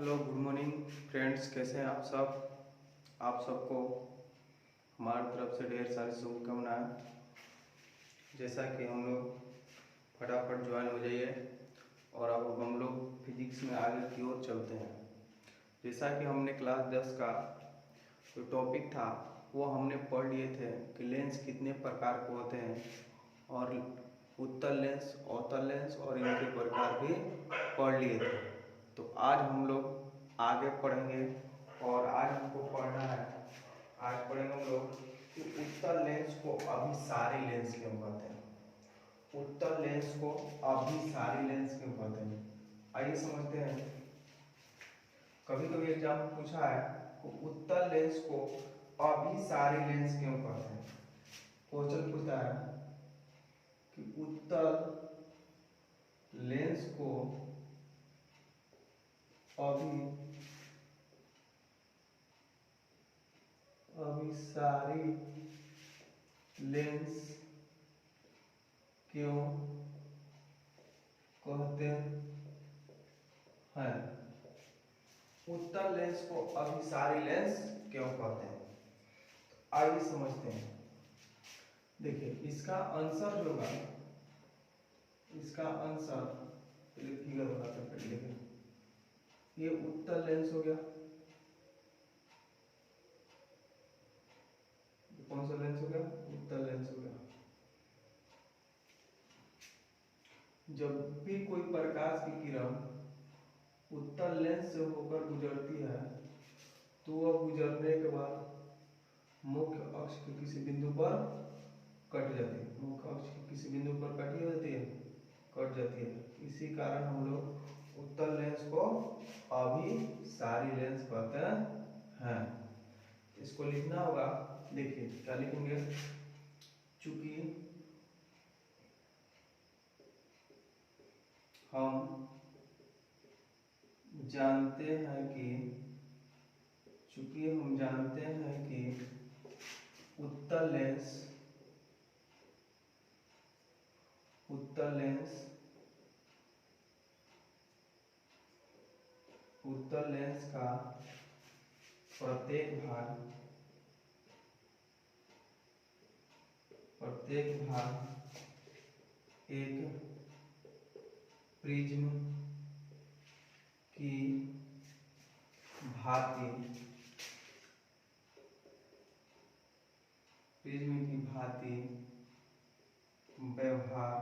Hello, good morning friends. कैसे हैं आप सब। आप सबको हमारी तरफ से ढेर सारी शुभकामनाएं। जैसा कि हम लोग फटाफट ज्वाइन हो जाइए और अब हम लोग फिजिक्स में आगे की ओर चलते हैं। जैसा कि हमने क्लास 10 का जो टॉपिक था वो हमने पढ़ लिए थे कि लेंस कितने प्रकार के होते हैं और उत्तल लेंस, अवतल लेंस और इनके प्रकार भी पढ़ लिए थे। तो आज हम लोग आगे पढ़ेंगे और आज हमको पढ़ना है। आज पढ़ेंगे हम लोग कि उत्तल लेंस को अभिसारी लेंस क्यों कहते हैं। उत्तल लेंस को अभिसारी लेंस क्यों कहते हैं, आइए समझते हैं। कभी कभी एग्जाम में पूछा है कि उत्तल लेंस को अभिसारी लेंस क्यों कहते हैं। क्वेश्चन पूछता है कि उत्तल लेंस को अभिसारी लेंस क्यों कहते हैं। उत्तल लेंस को अभिसारी लेंस क्यों कहते हैं, आइए समझते हैं। देखिए इसका आंसर जो होगा, इसका आंसर फिगर बनाते हैं। देखिए ये उत्तल लेंस हो गया। कौन सा लेंस हो गया? उत्तल लेंस हो गया। जब भी कोई प्रकाश की किरण उत्तल लेंस से होकर गुजरती है तो वह गुजरने के बाद मुख्य अक्ष के किसी बिंदु पर कट जाती है। मुख्य अक्ष के किसी बिंदु पर कटी होती है, कट जाती है। इसी कारण हम लोग उत्तल लेंस को अभिसारी लेंस कहते हैं। इसको लिखना होगा। देखिए क्या लिखेंगे, चूंकि हम जानते हैं कि उत्तल लेंस का प्रत्येक भाग एक प्रिज्म की भांति व्यवहार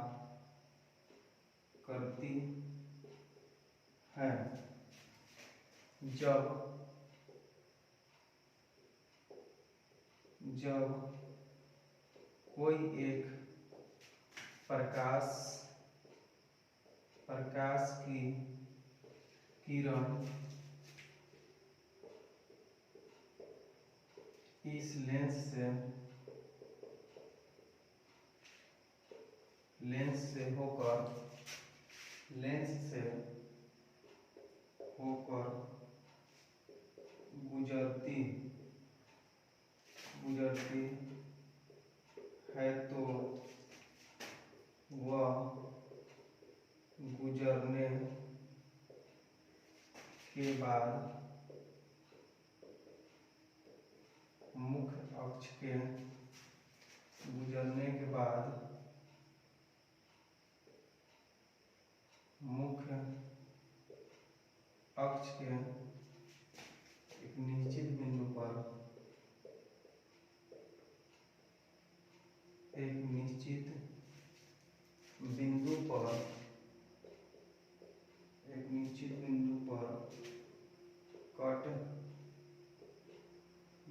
करती है। जब कोई एक प्रकाश की किरण इस लेंस से होकर गुजरती है तो वह गुजरने के बाद मुख्य अक्ष के एक निश्चित बिंदु पर कट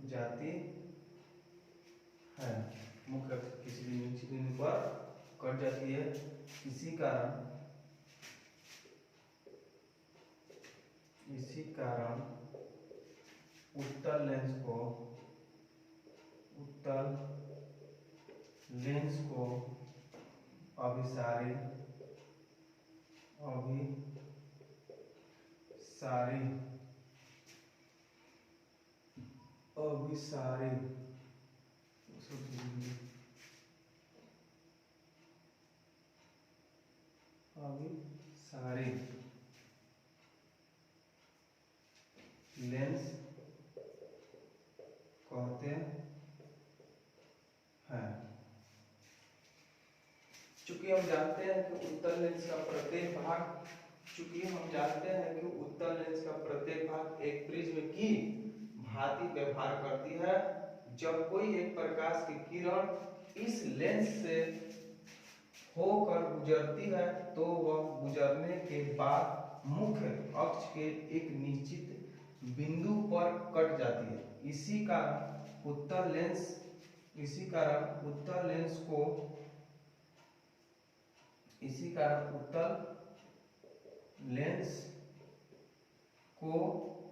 जाती है। मुख्य अक्ष किसी भी निश्चित बिंदु पर कट जाती है। इसी कारण उत्तल लेंस को अभिसारी चूंकि हम जानते हैं कि उत्तल लेंस का प्रत्येक भाग एक प्रिज्म की भांति व्यवहार करती है। जब कोई एक प्रकाश की किरण इस लेंस से होकर गुजरती है तो वह गुजरने के बाद मुख्य अक्ष के एक निश्चित बिंदु पर कट जाती है। इसी कारण उत्तल लेंस को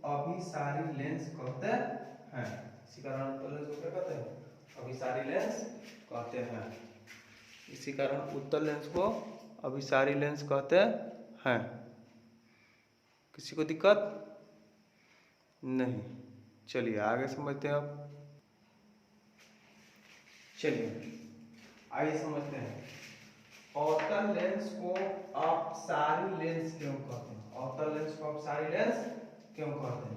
अभिसारी लेंस कहते हैं। इसी कारण उत्तल लेंस को क्या कहते हैं? अभिसारी लेंस कहते हैं। इसी कारण उत्तल लेंस को अभिसारी लेंस कहते हैं। किसी को दिक्कत नहीं? चलिए आगे समझते हैं। अब चलिए आइए समझते हैं अवतल लेंस को अपसारी लेंस क्यों कहते हैं। अवतल लेंस को अपसारी लेंस क्यों कहते हैं?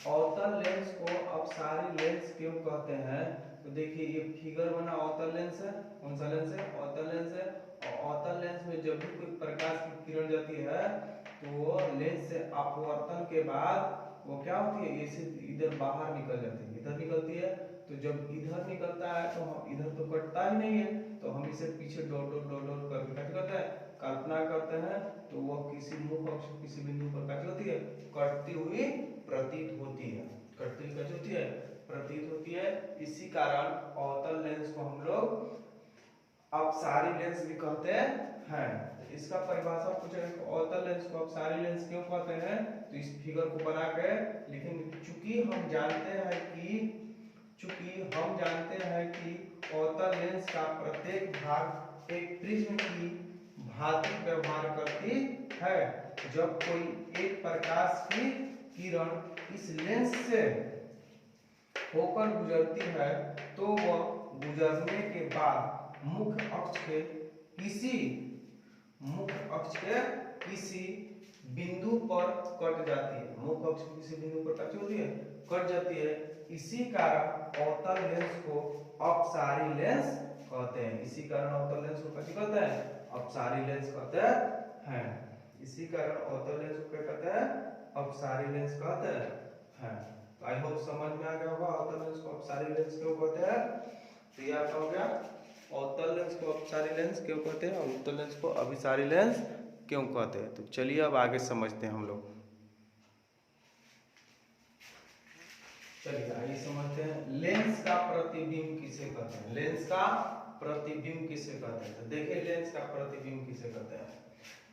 अवतल लेंस को अपसारी लेंस क्यों कहते हैं? तो देखिए ये फिगर बना अवतल लेंस है। कौन सा लेंस है? अवतल लेंस है। और अवतल लेंस में जब भी कोई प्रकाश की किरण जाती है तो वो लेंस से अपवर्तन के बाद वो क्या होती है? ये इधर बाहर निकल जाती है, इधर निकलती है। तो जब इधर निकलता है तो हम इधर तो कटता ही नहीं है, तो हम इसे पीछे डॉट डॉट डॉट डॉट करके क्या करते हैं? कल्पना करते हैं। तो वह किसी मुख अक्ष किसी बिंदु पर क्या होती है? कटती हुई प्रतीत होती है। कटती हुई कैसी होती है? प्रतीत होती है। इसी कारण अवतल लेंस को हम लोग अपसारी लेंस भी कहते हैं। तो इसका परिभाषा पूछेगा अवतल लेंस को अपसारी लेंस क्यों कहते हैं, तो इस फिगर को बना के लिखेंगे। चूंकि हम जानते हैं कि अवतल लेंस का प्रत्येक भाग एक प्रिज्म की भांति व्यवहार करती है। जब कोई एक प्रकाश की किरण इस लेंस से होकर गुजरती है तो वह गुजरने के बाद मुख्य अक्ष के किसी बिंदु पर कट जाती है। मुख्य अक्ष के किसी बिंदु पर क्या होती है? कट जाती है। इसी कारण अवतल लेंस को अपसारी लेंस कहते हैं। इसी कारण अवतल लेंस को क्या कहते हैं? अपसारी लेंस कहते हैं। इसी कारण अवतल लेंस को क्या कहते हैं? अपसारी लेंस कहते हैं। तो आई होप समझ में आ गया होगा अवतल लेंस को अपसारी लेंस क्यों कहते हैं। तो ये आपका हो गया अवतल लेंस को अपसारी लेंस क्यों कहते हैं और उत्तल लेंस को अभिसारी लेंस क्यों कहते हैं। तो चलिए अब आगे समझते हैं हम लोग। चलिए आइए समझते हैं लेंस का प्रतिबिंब किसे कहते हैं। लेंस का प्रतिबिंब किसे कहते हैं? तो देखिए लेंस का प्रतिबिंब किसे कहते हैं।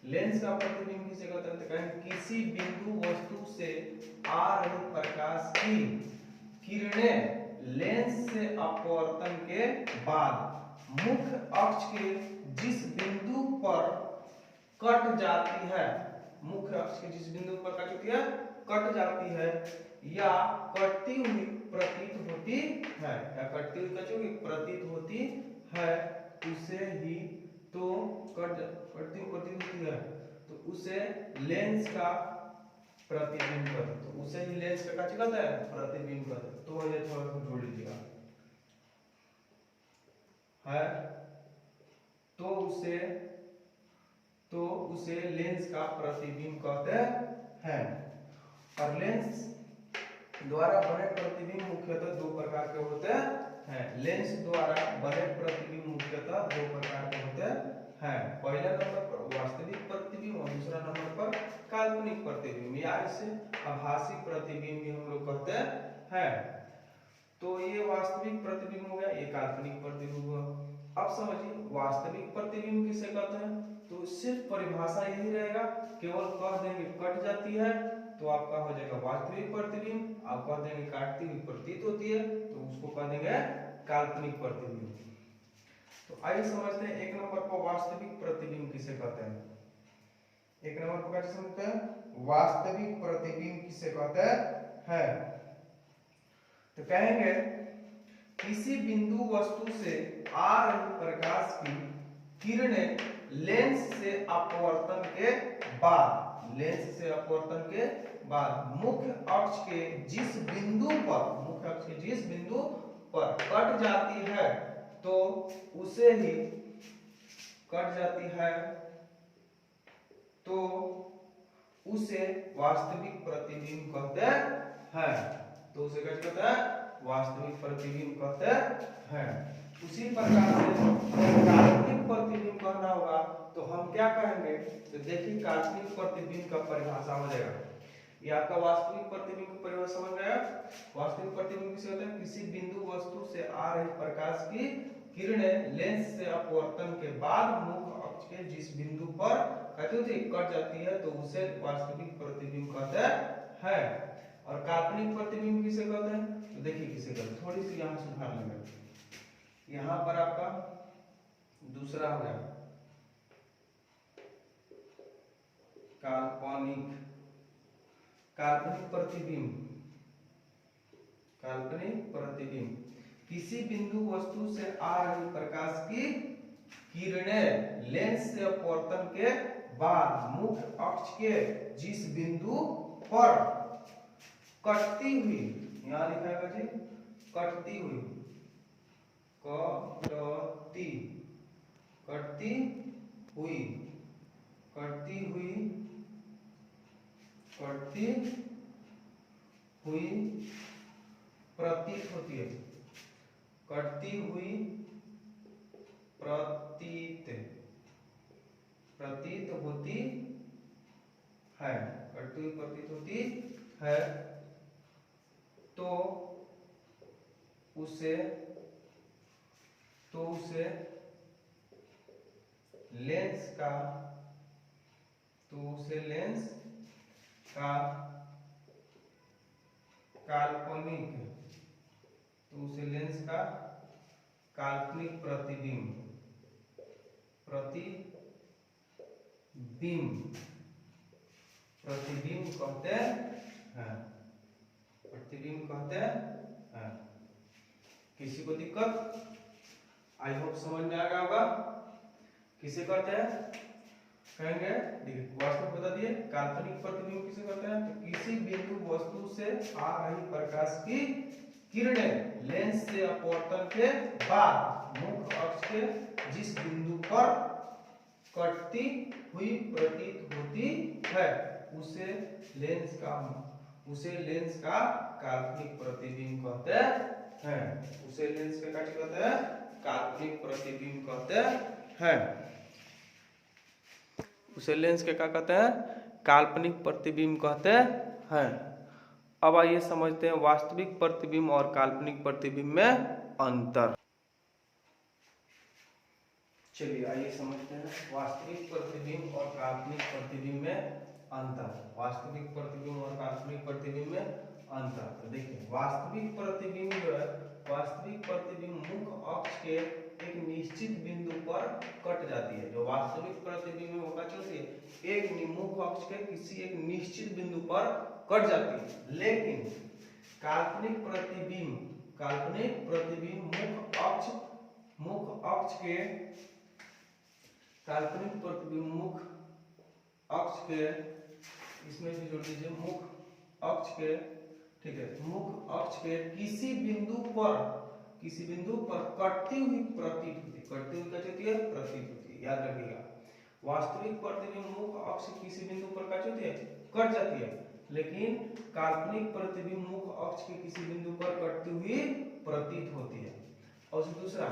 लेंस का प्रतिबिंब किसे कहते हैं? तो कहें किसी बिंदु वस्तु से आ रही प्रकाश की किरणें लेंस से अपवर्तन के बाद मुख्य अक्ष के जिस बिंदु पर कट जाती है, मुख्य अक्ष के जिस बिंदु पर कट जाती है या कटती हुई प्रतीत होती है, या कटती हुई प्रतीत होती है, उसे ही तो कटती हुई प्रतीत होती है तो उसे लेंस का प्रतिबिंब कहते हैं। तो उसे ही लेंस का क्या कहते हैं? प्रतिबिंब कहते हैं। तो ये थोड़ा सा जोड़ लीजिएगा है। तो उसे लेंस का प्रतिबिंब कहते हैं। और लेंस द्वारा बने प्रतिबिंब मुख्यतः दो प्रकार के होते हैं। लेंस द्वारा बने प्रतिबिंब मुख्यतः दो प्रकार के होते हैं। पहले नंबर पर वास्तविक प्रतिबिंब और दूसरा नंबर पर काल्पनिक प्रतिबिंब या इसे आभासी प्रतिबिंब भी हम लोग कहते हैं। तो ये वास्तविक प्रतिबिंब हो गया, ये काल्पनिक प्रतिबिंब हुआ। अब समझिए वास्तविक प्रतिबिंब किसे कहते हैं। तो सिर्फ परिभाषा यही रहेगा, केवल कह देंगे कट जाती है तो आपका हो जाएगा वास्तविक प्रतिबिंब। आप कह देंगे काटती हुई प्रतीत होती है तो उसको कह देंगे काल्पनिक प्रतिबिंब। तो आइए समझते हैं एक नंबर पर वास्तविक प्रतिबिंब किसे कहते हैं। एक नंबर पर कैसे समझते हैं? वास्तविक प्रतिबिंब किसे कहते हैं। तो कहेंगे किसी बिंदु वस्तु से आ रही प्रकाश की किरणें लेंस से अपवर्तन के बाद मुख्य अक्ष के जिस बिंदु पर कट जाती है तो उसे ही कट जाती है तो उसे वास्तविक प्रतिबिंब कहते हैं। तो उसे क्या कहते हैं? वास्तविक प्रतिबिंब कहते हैं। उसी प्रकार से काल्पनिक प्रतिबिंब कहना होगा तो हम क्या कहेंगे? तो देखिए काल्पनिक प्रतिबिंब का परिभाषा हो जाएगा। ये आपका वास्तविक प्रतिबिंब की परिभाषा समझ में आया? वास्तविक प्रतिबिंब किसे होता है? किसी बिंदु वस्तु से आ रही प्रकाश की किरणें लेंस से अपवर्तन के बाद मुख्य अक्ष के जिस बिंदु पर कट जाती है तो उसे वास्तविक प्रतिबिंब कहते हैं। और काल्पनिक प्रतिबिंब किसे कहते हैं? तो देखिए किसे कहते हैं, थोड़ी सी यहाँ सुधार लेंगे। यहाँ पर आपका दूसरा हो गया काल्पनिक। काल्पनिक प्रतिबिंब, काल्पनिक प्रतिबिंब किसी बिंदु वस्तु से आ रही प्रकाश की किरणें लेंस से अपवर्तन के बाद मुख्य अक्ष के जिस बिंदु पर कटती हुई, यहां लिखा है जी कटती हुई, कटती कटती हुई कटती हुई कटती हुई प्रतीत होती है, कटती हुई प्रतीत होती है, कटती हुई प्रतीत होती है तो उसे लेंस का काल्पनिक, तो उसे लेंस का काल्पनिक प्रतिबिंब कहते हैं। प्रतिबिंब कहते हैं। किसी को दिक्कत? आई होप समझ में आ गया होगा। किसे कहते हैं? कहेंगे देखिए वास्तव बता दिए काल्पनिक प्रतिबिंब किसे कहते हैं? तो किसी बिंदु वस्तु से आ रही प्रकाश की किरणें लेंस से अपवर्तन के बाद मुख्य अक्ष के जिस बिंदु पर कटती हुई प्रतीत होती है उसे लेंस का काल्पनिक प्रतिबिंब कहते हैं। उसे लेंस का क्या कहते हैं? काल्पनिक प्रतिबिंब कहते हैं। उसे लेंस के क्या कहते हैं? काल्पनिक प्रतिबिंब कहते हैं। अब आइए समझते हैं वास्तविक प्रतिबिंब और काल्पनिक प्रतिबिंब में अंतर। चलिए आइए समझते हैं वास्तविक प्रतिबिंब और काल्पनिक प्रतिबिंब में अंतर। वास्तविक प्रतिबिंब और काल्पनिक प्रतिबिंब में अंतर। तो देखिए वास्तविक प्रतिबिंब जो है, वास्तविक प्रतिबिंब मुख्य अक्ष के एक निश्चित बिंदु पर कट जाती है। जो वास्तविक प्रतिबिंब में होगा चलती है एक मुख्य अक्ष के किसी एक निश्चित बिंदु पर कट जाती है। लेकिन काल्पनिक प्रतिबिंब मुख्य अक्ष के काल्पनिक प्रतिबिंब मुख्य अक्ष के, इसमें भी जोड़ दीजिए मुख्य अक्ष के, ठीक है, मुख्य अक्ष के किसी बिंदु पर कटती हुई प्रतीत होती है। कटती हुई क्या होती है? प्रतीत होती है। याद रखिएगा वास्तविक प्रतिबिंब मुख्य अक्ष किसी बिंदु पर क्या होती है? कट जाती है। लेकिन काल्पनिक प्रतिबिंब मुख्य अक्ष के किसी बिंदु पर कटती हुई प्रतीत होती है। और दूसरा,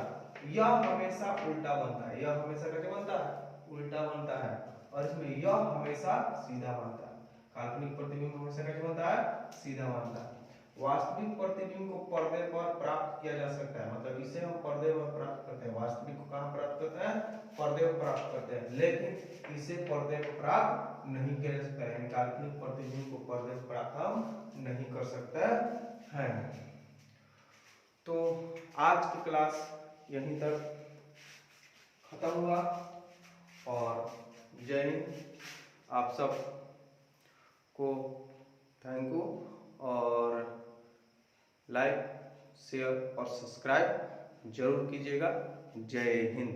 यह हमेशा उल्टा बनता है। यह हमेशा कैसे बनता है? उल्टा बनता है। और इसमें यह हमेशा सीधा बनता है। काल्पनिक प्रतिबिंब हमेशा कैसे बनता है? सीधा बनता है। वास्तविक प्रतिबिंब को पर्दे पर प्राप्त किया जा सकता है, मतलब इसे हम पर्दे पर प्राप्त करते हैं। वास्तविक को कहां प्राप्त करते हैं? पर्दे पर प्राप्त करते हैं। लेकिन इसे पर्दे पर प्राप्त नहीं किया जा सकता है। काल्पनिक प्रतिबिंब को पर्दे पर प्राप्त हम नहीं कर सकते हैं। तो आज की क्लास यहीं तक खत्म हुआ और जय हिंद। आप सब को थैंक यू और लाइक, शेयर और सब्सक्राइब जरूर कीजिएगा। जय हिंद।